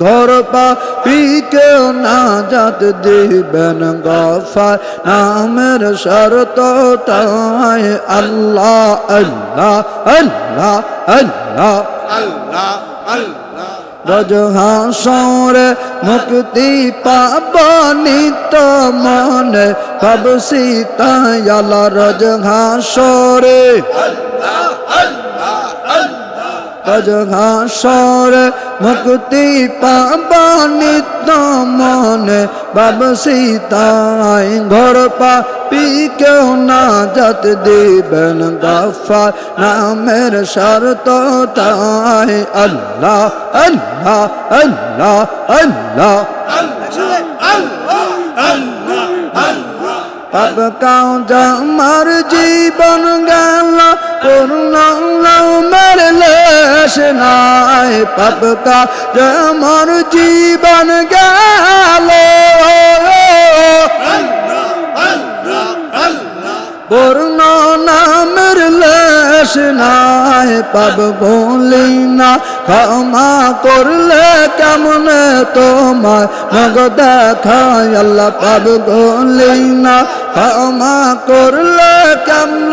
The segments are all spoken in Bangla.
ঘর পাপীকে নাজাত দিবেন গফার নামের শরত তাই আল্লাহ আল্লাহ আল্লাহ আল্লাহ আল্লাহ আল্লাহ রোজ হাসরে মুক্তি পাব নিত মনে ভাবছি তাই আল্লাহ রোজ হাসরে রোজ হাসরে মুক্তি পাব নিত মনে ভাবছি তাই ঘর পাপীকে নাজাত দিবেন গফার নামের শরত তাই আল্লাহ আল্লাহ আল্লাহ আল্লাহ পাপ কাজ আমার জীবন গেল পূর্ণ মারলে নাই পাপ কাজ আমার জীবন গেল পূর্ণ নামের লেশ নাই পাব বলি না ক্ষমা করলে কেমন তোমার মগ দেখায় আল্লাহ পাব বলি না ক্ষমা করলে কেমন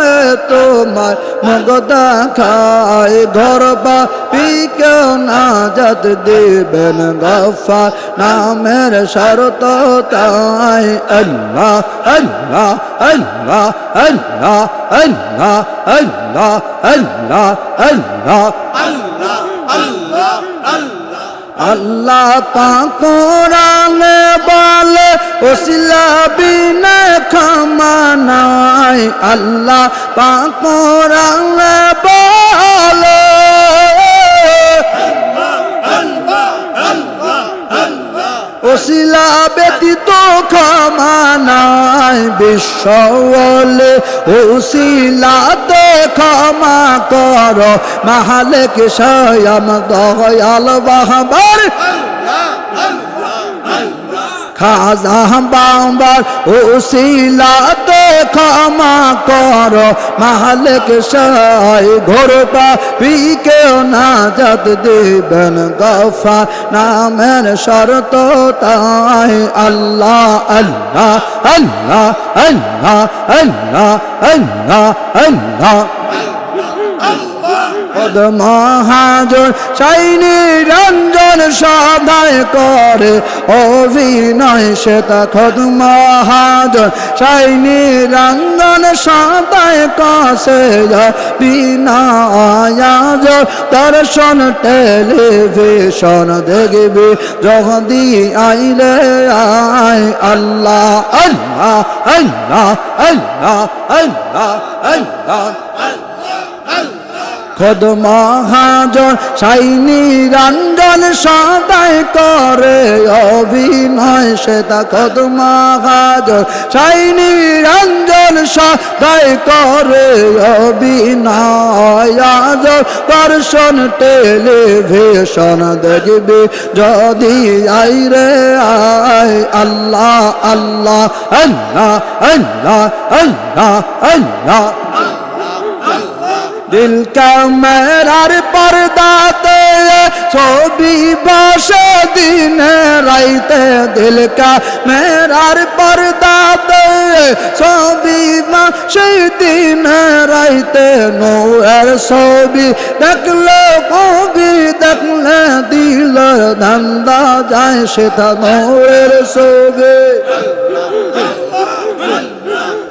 তোমার মগ দেখায় ঘর পাপীকে নাজাত দিবেন গফার নামের শরত তাই আল্লাহ আল্লাহ আল্লাহ আল্লাহ আল্লাহ আল্লাহ আল্লাহ আল্লাহ আল্লাহ আল্লাহ আল্লাহ আল্লাহ পাক কোরআনে বলে ওসিলা বিনা ক্ষমা নাই আল্লাহ পাক কোরআনে বলে ওসিলা ব্যতীত ক্ষমা নাই বিশ্ব বলে ওসিলাতে ক্ষমা কর মালিক স্বয়ং দয়াল বাহবার খাজা বাবার ওসিলাতে ক্ষমা কর মালিক স্বয়ং ঘর পাপীকে নাজাত দিবেন গফার নামের শরত তাই আল্লাহ আল্লাহ আল্লাহ আল্লাহ আল্লাহ আল্লাহ আল্লাহ পদ মহাজন সাইনি রঞ্জন সদায় করে অভিনয় শ্বেতা খোদ মহাজন সাইনি রঞ্জন সদায় কাছে বিনা আয়াজ দর্শন টেলিভিশন দেখবি যদি আইলে আয় আল্লাহ আল্লাহ আল্লাহ আল্লাহ আল্লাহ আল্লাহ খোদ মহাজন সাইনি রঞ্জন সদায় করে অভিনয় শ্বেতা খোদ মহাজন সাইনি রঞ্জন সদায় করে অভিনয় দর্শন টেলিভিশন দেখবি যদি আইরে আয় আল্লাহ আল্লাহ আল্লাহ আল্লাহ আল্লাহ আল্লাহ দিল ক্যামেরার পর্দাতে ছবি বসে দিনে রাইতে দিল ক্যামেরার পর্দাতে ছবি বসে দিনে রাইতে নূরের ছবি দেখলে কবি দেখলে দিল ধান্দা যায় সেটা নূরের ছবি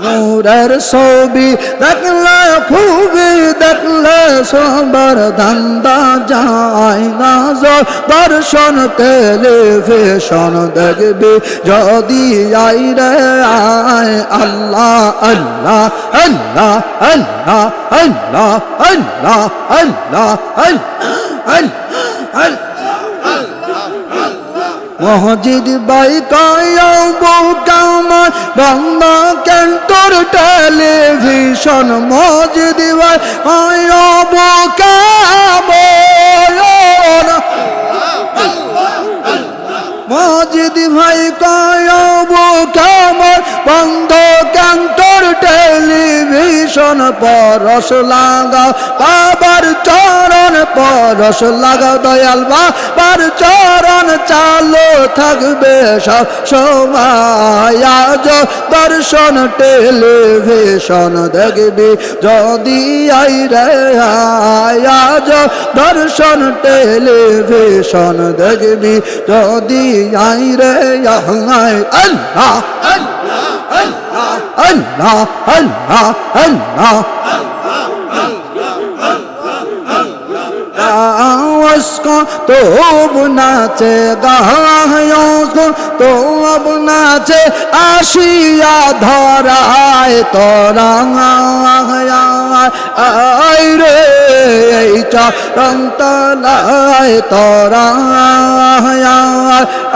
নূরের ছবি দেখলে খুবই দেখলে সবার ধান্দা যায় না দর্শন টেলিভিশন দেখবি যদি আইরে আয় আল্লাহ আল্লাহ আল্লাহ আল্লাহ আল্লাহ আল্লাহ আল্লাহ আল্লাহ মসজিদ বাই কায়ামত বন্ধ কেন্টর টেলিভিশন মসজিদ বাই কায়ামত মসজিদ ভাই কায়ামত বন্ধ কেন্টর টেলিভিশন ভীষণ পরশ লাগাও বাবার চরণ পরশ লাগাও দয়াল বাবার চরণ চালু থাকবে সব সময় আজ দর্শন টেলিভিশন দেখবি যদি আই রে আজ দর্শন টেলিভিশন দেখবি যদি আই রে আল্লাহ আল্লাহ আল্লাহ আল্লাহ उसको तो अब नाचे गायों को तो अब नाचे आशिया धराए तोरा आय रे चरण तलाए तोरा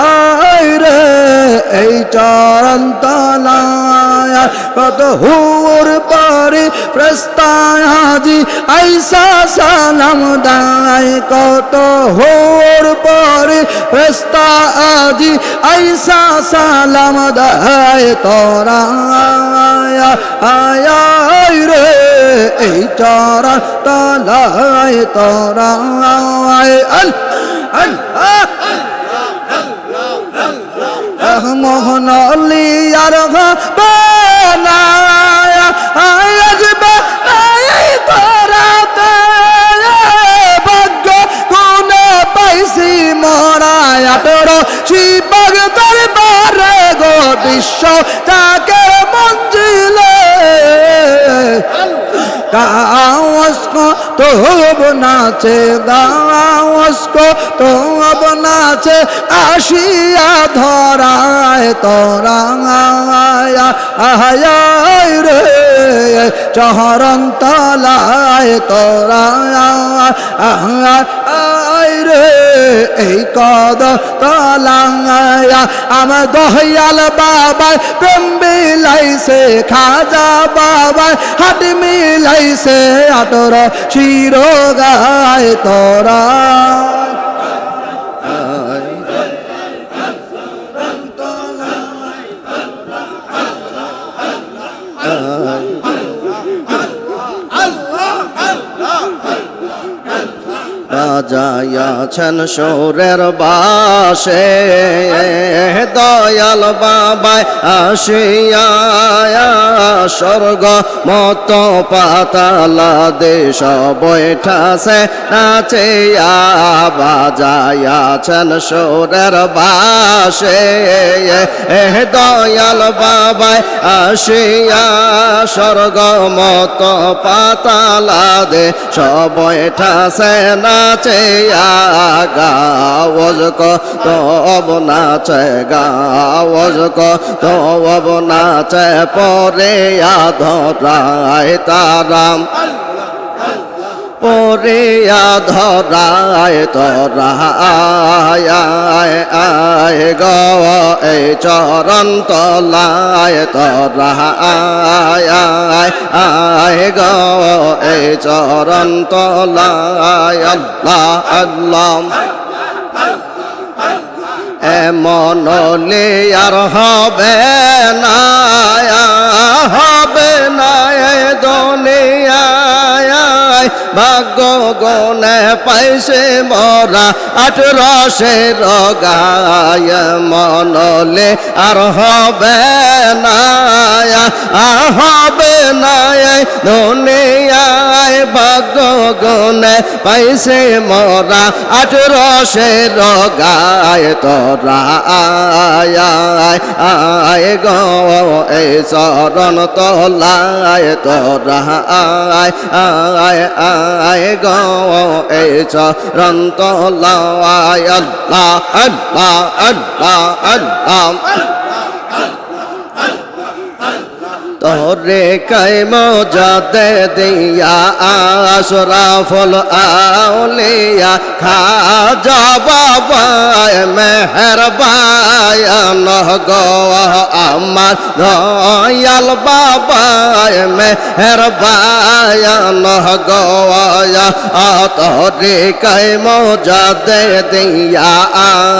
आय रे चरण तलाया कत हुर पारी प्रस्तायाजी ऐसा सालाम दाय কত হোর পরে ফেরেশতা আজি আইসা সালাম দায় তোরা আয় রে এই চরণ তলায় তোরা মোহন লিয়ার বানায়া আজ বানাই তোরা পাইছি মরায় আটর শিবগ দরবারে গো বিশ্ব তাকে মঞ্জিলে গাওসকো তোব নাচে গাওসকো তোব নাচে আশিয়া ধরায় তোরা আহায় রে চরণ তলায় তোরা আয় রে এই কদ তলায়া আমার দয়াল বাবা প্রেম বিলাইছে খাজা বাবা হাট মিলাইছে আটর শিরো গায় তোরা বাজায়াছেন সুরের বাসে দয়াল বাবায় আসিয়া স্বর্গ মত পাতালা দেশ বৈঠাছে নাচিয়া বাজায়াছেন সুরের বাসে দয়াল বাবায় আসিয়া স্বর্গ মত পাতালা দেশ বৈঠাছে নাচে গাওয়াজ কো তব নাচে গাওয়াজ কো তব নাচে পরে আধরায় তারাম পরে আধরায় তোরা আয় গো এই চরণ তলায় তোরা আয় গো এই চরণ তলায় আল্লাহ আল্লাহ এমন আর হবে না দুনিয়ায় ভাগ্য গনে পাইছে মরা 18 গায় মনলে আর হবে না দুনিয়ায় ভাগ্য গনে পাইছে মরা 18 গায় তোরা আয় গো এই চরণ তলায় তোরা আয় গো এই চরণ তলায় আল্লাহ আল্লাহ আল্লাহ আল্লাহ তোরে কাইম যাতে দিয়া আশরাফুল আউলিয়া খাজা বাবা মেহরবান গো আমার দয়াল বাবা মেহরবান গো তোরে কে মজা দে দিয়া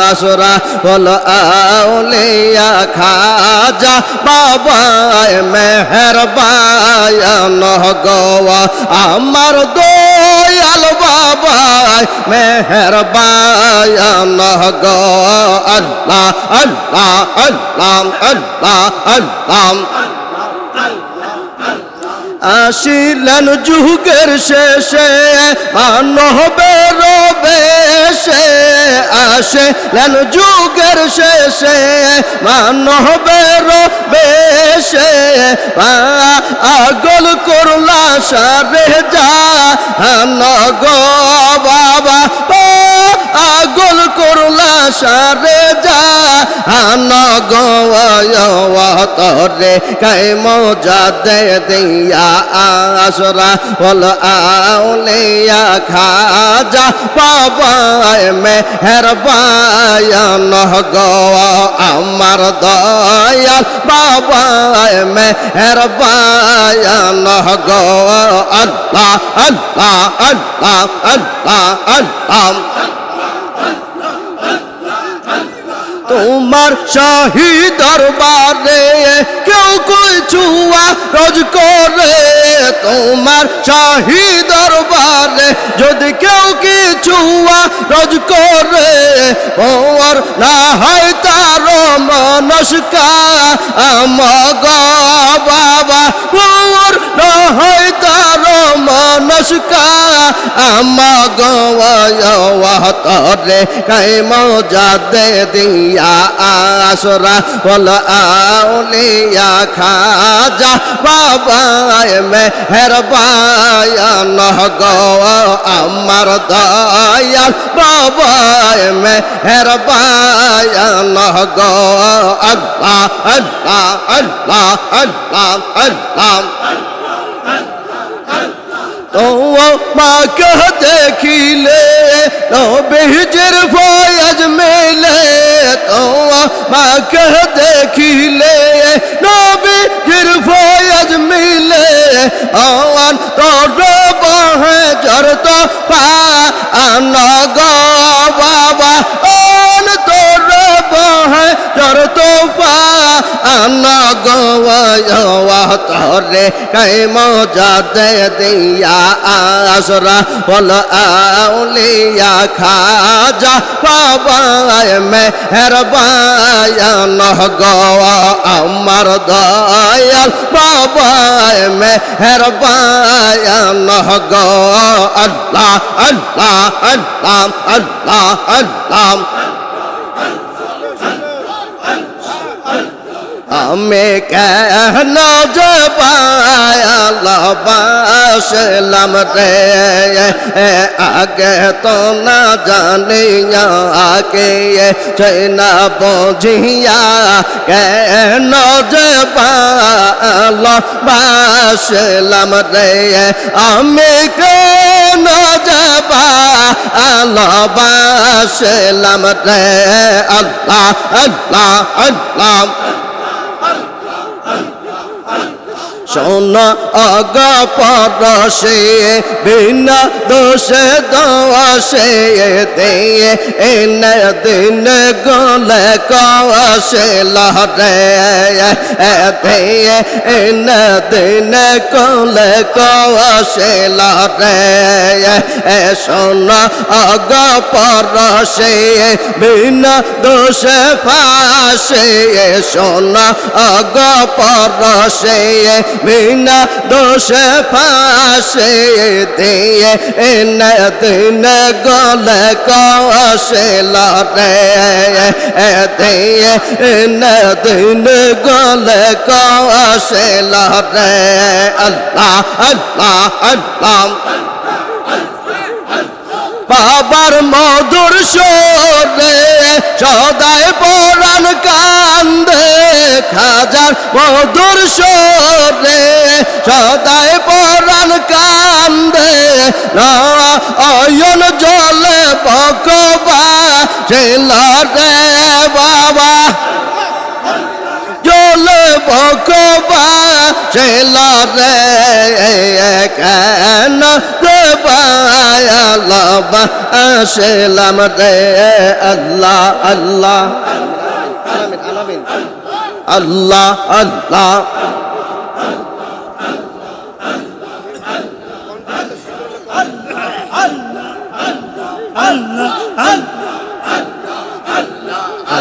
আসরা বল আউলিয়া খাজা বাবা মেহরবান গো আমার দয়াল বাবা মেহরবান গো আল্লাহ আল্লাহ আল্লাহ আল্লাহ আল্লাহ আসিলেন যুগের শেষে মানবের বেশে আসিলেন যুগের শেষে মানবের বেশে আগল করলা সারে যা গো বাবা আগল করলা সারে যা গো তরে কাই মজা দে দিয়া আসরা বল আউলিয়া খাজা বাবা মেহরবান গো আমার দয়াল বাবা মেহরবান গো আল্লাহ আল্লাহ আল্লাহ আল্লাহ আল্লাহ তোমার শাহী দরবারে কেউ কিছু রোজ করে তোমার শাহী দরবারে যদি কেউ কিছু রোজ করে ওর না হয় তার মনস্কা আমগ বাবা ওর না হয় তার মনস্কা আমগ তরে কাই মজা দে দিয়া আসরা বল আউলিয়া খাজা বাবা মেহরবান গো আমার দয়াল বাবা মেহরবান গো আল্লাহ আল্লাহ আল্লাহ আল্লাহ আল্লাহ তো মাকে দেখিলে নবীজির ফয়েজ মিলে তো মাকে দেখিলে নবীজির ফয়েজ মিলে আন তোর বহে জরত পা আন গো বাবা আন তোর বহে জরত পা আন গো তরে কাই মজা দে দিয়া আসরা বল আউলিয়া খাজা বাবা মেহরবান গো আমার দয়াল বাবা মেহরবান গো আল্লাহ আল্লাহ আল্লাহ আল্লাহ আল্লাহ আমি কেন ভালোবাসলাম রে আগে তো না জানিয়া কে না বুঝিয়া কেন ভালোবাসলাম রে আমি কেন ভালোবাসলাম রে আল্লাহ আল্লাহ আল্লাহ শোন অগ পরশে বিনা দোষে দোষে দে এন দিন গলে কষে লহরে দে এন দিন গলে কষে লহরে শোন অগ পরশে বিনা দোষে ফাঁসে শোন অগ পরশে বিনা দোষে ফাঁসে দিয়ে এন দিন গলে কষে লরে দিয়ে এন দিন গলে কষে লরে আল্লাহ আল্লাহ আল্লাহ বাবার মধুর সুরে সদাই পরাণ কান্দে খাজার মধুর সুরে সদাই পরাণ কান্দে না অয়ন জলে বকবা ছিল রে বাবা আসিল রে কেন দয়ালবা আসিলাম রে আল্লাহ আল্লাহ আল্লাহ আল্লাহ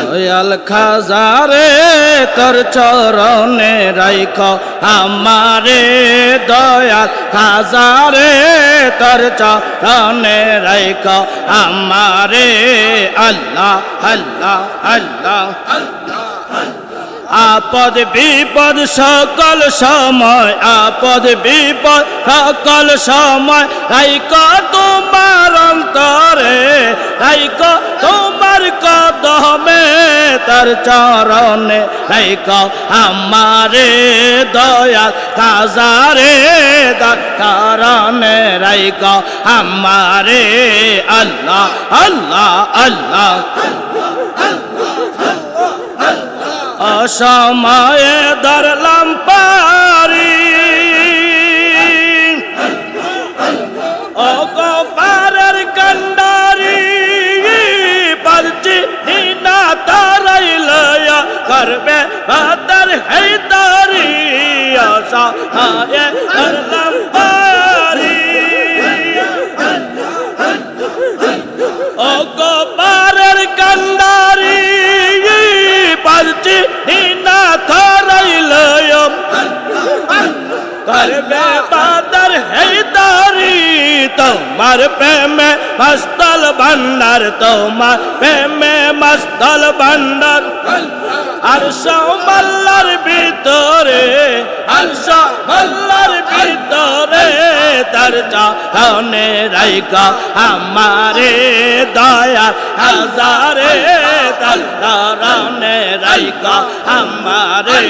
দয়াল খাজারে তোর চরণে রাইখ আমারে দয়াল খাজারে তোর চরণে রাইখ আমারে আল্লাহ আল্লাহ আল্লাহ আপদ বিপদ সকল সময় আপদ বিপদ সকল সময় রাইক তোমার অন্তরে রাইক তোমার কদমে তার চরণে রাইক আমারে দয়াল খাজারে তার চরণে রাইক আমারে আল্লাহ আল্লাহ আল্লাহ অসময়ে ধরলাম পারি ও গোপারের কন্ডারি পারছি না তারাইল করবে বাদর হেদারি অসময়ে ধরলাম পারি ও গোপারের কন্ডারি পারছি না তারাইল করবে বাদর হেদারি তোমার প্রেমে মস্তল ভান্ডার তোমার প্রেমে মস্তল ভান্ডার আরশ মাল্লার ভিতরে আরশ মাল্লার ভিতরে তার চরণে রাইকা আমারে দয়া হাজারে তার চরণে রাইকা আমারে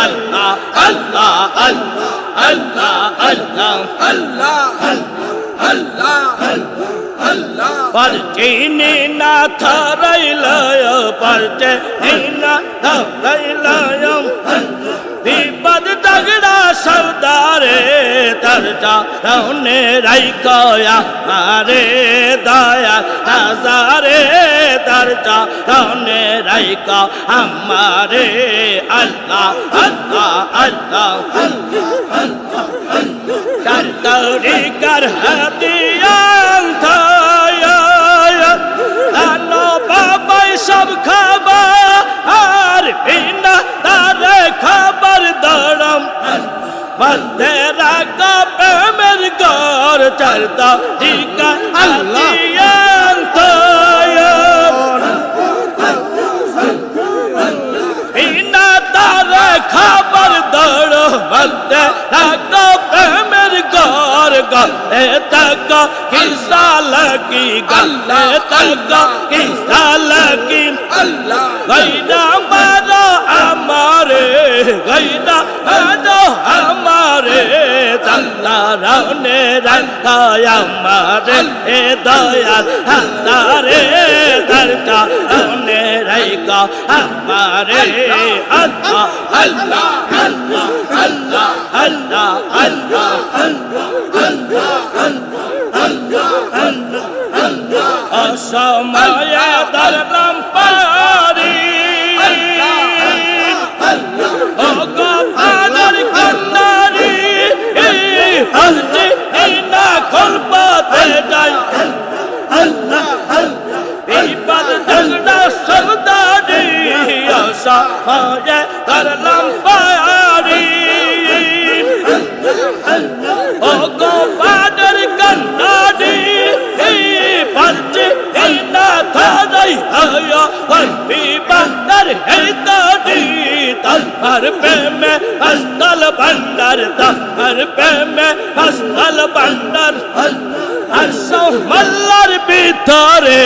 আল্লাহ আল্লাহ আল্লাহ আল্লাহ আল্লাহ আল্লাহ আল্লাহ পরচিনি না থরাইল পরচিনি না থরাইল বিপদ তগড়া সৌদারে তার চরণে রাইকয়া আরে দয়া হাজারে তার চরণে রাইকা আমারে আল্লাহ আল্লাহ আল্লাহ কার তৌরি কার হাতিয়ান থায়া আনো বাবাই সব খাবার আর বিনা তারে খবর দড়ম মধ্যে রাখা প্রেমের গর চলতা টিকা হাতিয়ান থায়া বিনা তারে খবর দড় মধ্যে রাখা প্রেমের গর গলে তক কিসা লगी গলে তক কিসা লगी আল্লাহ গাইনা মারো আমারে গাইনা মারো আমারে দয়ালনে রাখা আমারে দয়াল হাজারে দরকা নে রাইকা আমারে আল্লাহ আল্লাহ আল্লাহ আল্লাহ আল্লাহ আল্লাহ অসময়ে ধরলাম পারি ও গোপালের কন্ডারি হস্তি না খলপতে যাই বিপদ ঝগড়া সৌদারি অসময়ে ধরলাম পারি ও গোপালের কন্ডারি পারছি না থারাই বিপদর হেদারি তার প্রেমে হস্তল ভান্ডার তার প্রেমে হস্তল ভান্ডার হর্ষ মল্লার ভিতরে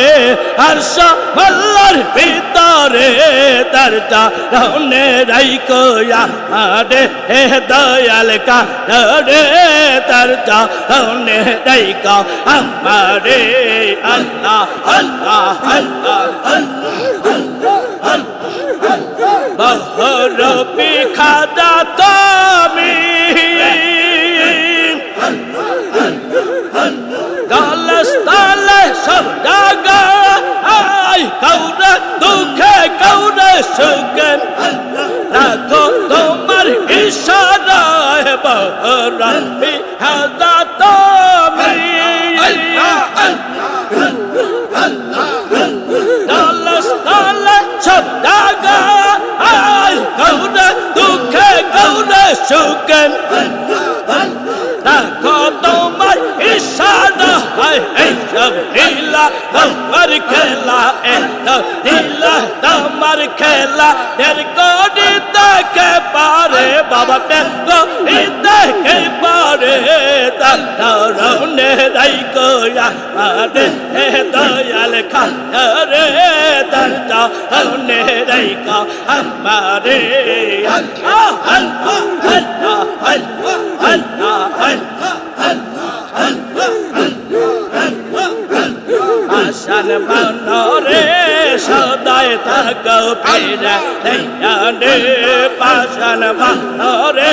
হর্ষ মল্লার ভিতরে তার চরণে রাইকো আমারে হে দয়াল কারে তার চরণে রাইকো আমারে আল্লাহ আল্লাহ আল্লাহ বহর খাজা তুমি সুখে রাখো তোমার ইশারায় বহরামি হাজা তুমি দলস দলে সব জাগা গৌরে দুঃখে গৌরে সুখে রাখো তোমার ইশারা এই সব লীলা তোমার খেলা লীলা তোমার খেলা দের করি দেখে পারে বাবা করি দেখে পারে তারনে রাই গোয়া আরে দয়াল খারে তারনে রাই গো আমারে আল্লাহ আল্লাহ আল্লাহ আল্লাহ আশান মনরে সদায় থাকো ফিরে দয়ানে পাশান মনরে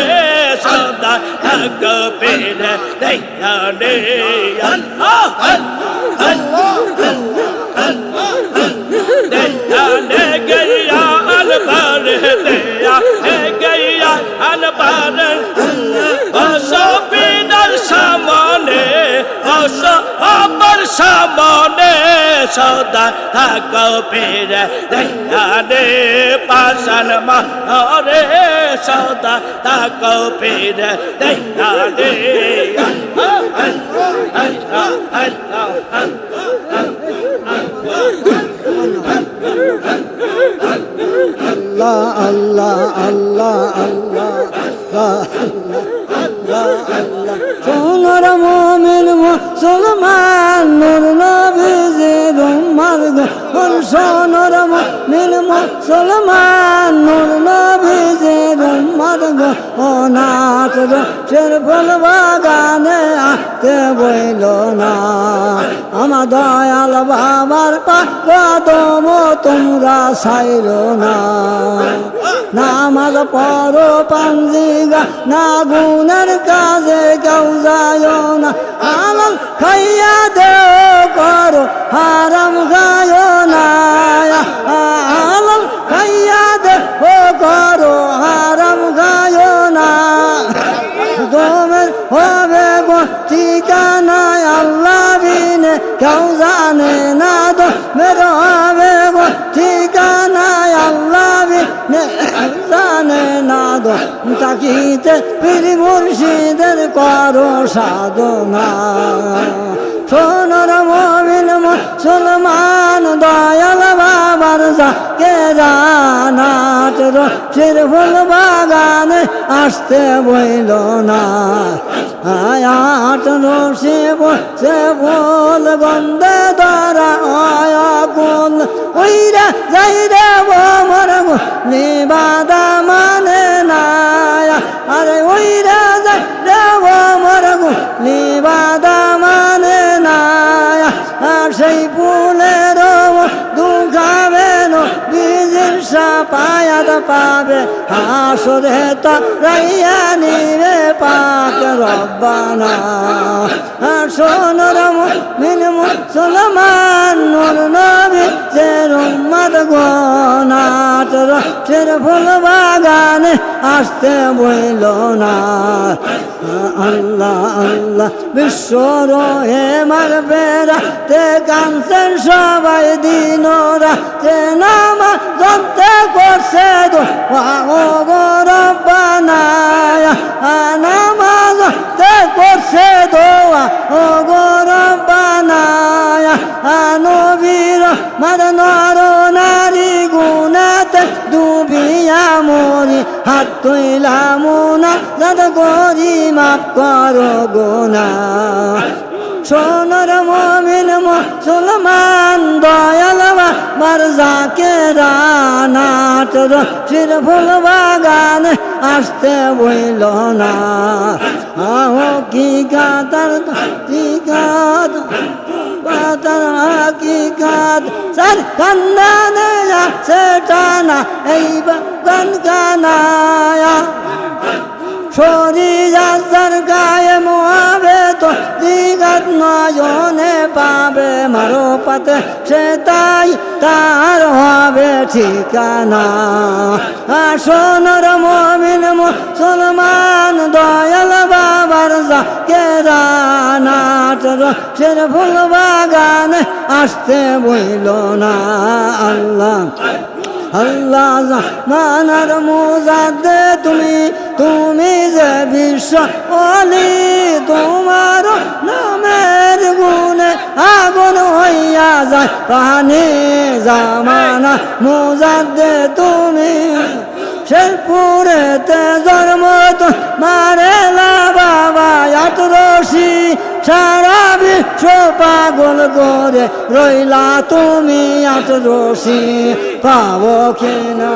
সদায় থাকো ফিরে দয়ানে আল্লাহ আল্লাহ দয়ানে গয়া আলবার দয়া গয়া আলবার অসবিনার সামনে আমার সামনে সদা থাকো ফিরে দয়ানে পাশান মহরে সদা থাকো ফিরে দয়ানে আল্লাহ আল্লাহ আল্লাহ আল্লাহ সোনার মুমিন মুসলমান নূর নবীজির উম্মত গো সোনার মুমিন মুসলমান নূর নবীজির উম্মত গো অনাথ রোচের ফুল বাগানে আতে বইল না আমার দয়াল বাবার কদম তোমরা ছাইল না নামাজ পড়ো পাঞ্জিগা না গুণের কাজে কেউ যায় না হালাল খাইয়া দেও করো হারাম গায় না হালাল খাইয়া দেও করো হারাম গায় না দমের হবে গো ঠিকানায় আল্লাহ বিনে কেউ জানে না দমের হবে গো ঠিকানায় আল্লাহ বিনে জানে না দো তাকিতে পীর মুর্শিদের করো সাধনা সোনার মুমিন মুসলমান দয়াল বাবার যাকে জানাত রোচের ফুল বাগানে আসতে বইল না আয়াত রসে বসে ফুল গন্ধে ধরা আগুন ওইরা যাই রে মোর গো নিবাদা মানে না আরে ওইরা যাই রে মোর গো নিবাদা মানে না আর সেই ফুলের দুঃখাবে বীজের সাপায়াত পাবে হাসরে তারাইয়া নিবে পাক রব্বানা সোনার মুমিন মুসলমান নূর নবীর উম্মত গো নাথ রোচের ফুল বাগানে আসতে বইল না আল্লাহ আল্লাহ বিশ্বর হে মারবে রাতে কানছেন সবাই দিন রাতে নামাজ জানতে করছে দো ও গো রব্বানা নামাজ জানতে করছে দোয়া ও গো রব্বানা নবীর মার নর নারী গুনাতে ডুবিয়া মরি হাত তুইলাম না যাদ করি মাফ করো গুনা সোনার মুমিন মুসলমান দয়াল বাবার যাকে রানাত রোচের ফুল বাগানে আসতে বইল না কি গাতার কি গাত বাতার কি গাত সার কান্দানে আছে টানা এই বাগান কানায়া শরীর কায়েম হবে তো দিগত নয়নে পাবে মারো পাতে সে তাই তার হবে ঠিকানা সোনার মমিন মুসলমান দয়াল বাবার জাকেরানাট রসের ফুল বাগানে আসতে বইল না আল্লাহ আল্লাহ জামানার মুজাদ্দে তুমি যে বিশ্ব ওলি তোমার নামের গুণে আগুন হইয়া যায় পানি জামানা মুজাদ্দে তুমি শেরপুরেতে জন্ম তো মারেলা বাবা আটরশি সারা বিশ্ব পাগল করে রইলা তুমি আটরশি পাবো কিনা